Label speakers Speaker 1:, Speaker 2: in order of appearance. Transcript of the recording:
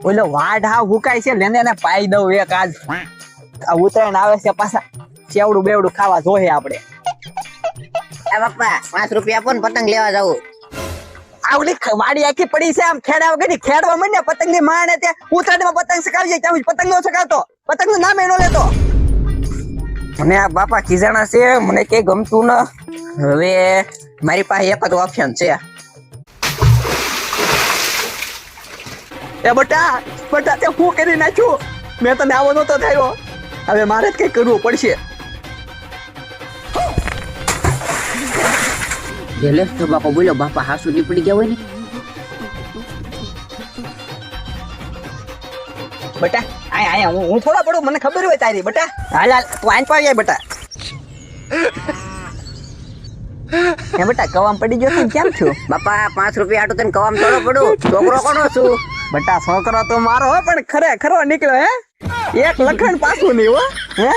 Speaker 1: ઓલો વાડ હા હુકાય છે લેને એને પાઈ દઉં એક આજ આ ઉતરાયણ આવે છે પાછા સેવડું બેવડું ખાવા જોઈએ આપણે
Speaker 2: એ પપ્પા 5 રૂપિયા આપો ને પતંગ લેવા જાવું.
Speaker 1: આવડી વાડી આખી પડી છે આમ ખેડા વગર ખેડવા માંડે પતંગ ની માણે તે ઉતરાયણમાં પતંગ સકાવી જાય ત્યાં પતંગ નો સકાવતો પતંગ નું નામ એનો લેતો
Speaker 3: મને આ બાપા ખીજાણા છે મને કઈ ગમતું ન હવે મારી પાસે એક જ ઓપ્શન છે
Speaker 1: એ બટા તે હું કરી નાખ્યું મેં તને આવો નતો થયો હવે મારે જ કઈ કરવું પડશે
Speaker 2: લે તો બાપા બોલો બાપા હાસુ નીપડી ગયા હોય ને
Speaker 1: બટા આય હું થોડા પડું મને ખબર હોય તારી બટા હાલ તું આઈ પાવી જાય બટા એ બટા કવામ પડી ગયો છે કેમ છો
Speaker 2: બાપા 5 રૂપિયા આટો તને કવામ થોડો પડું છોકરો કોનો છું
Speaker 1: બટા છોકરો તો મારો હો પણ ખરો નીકળ્યો હે એક લખણ પાછું નહીં હો હે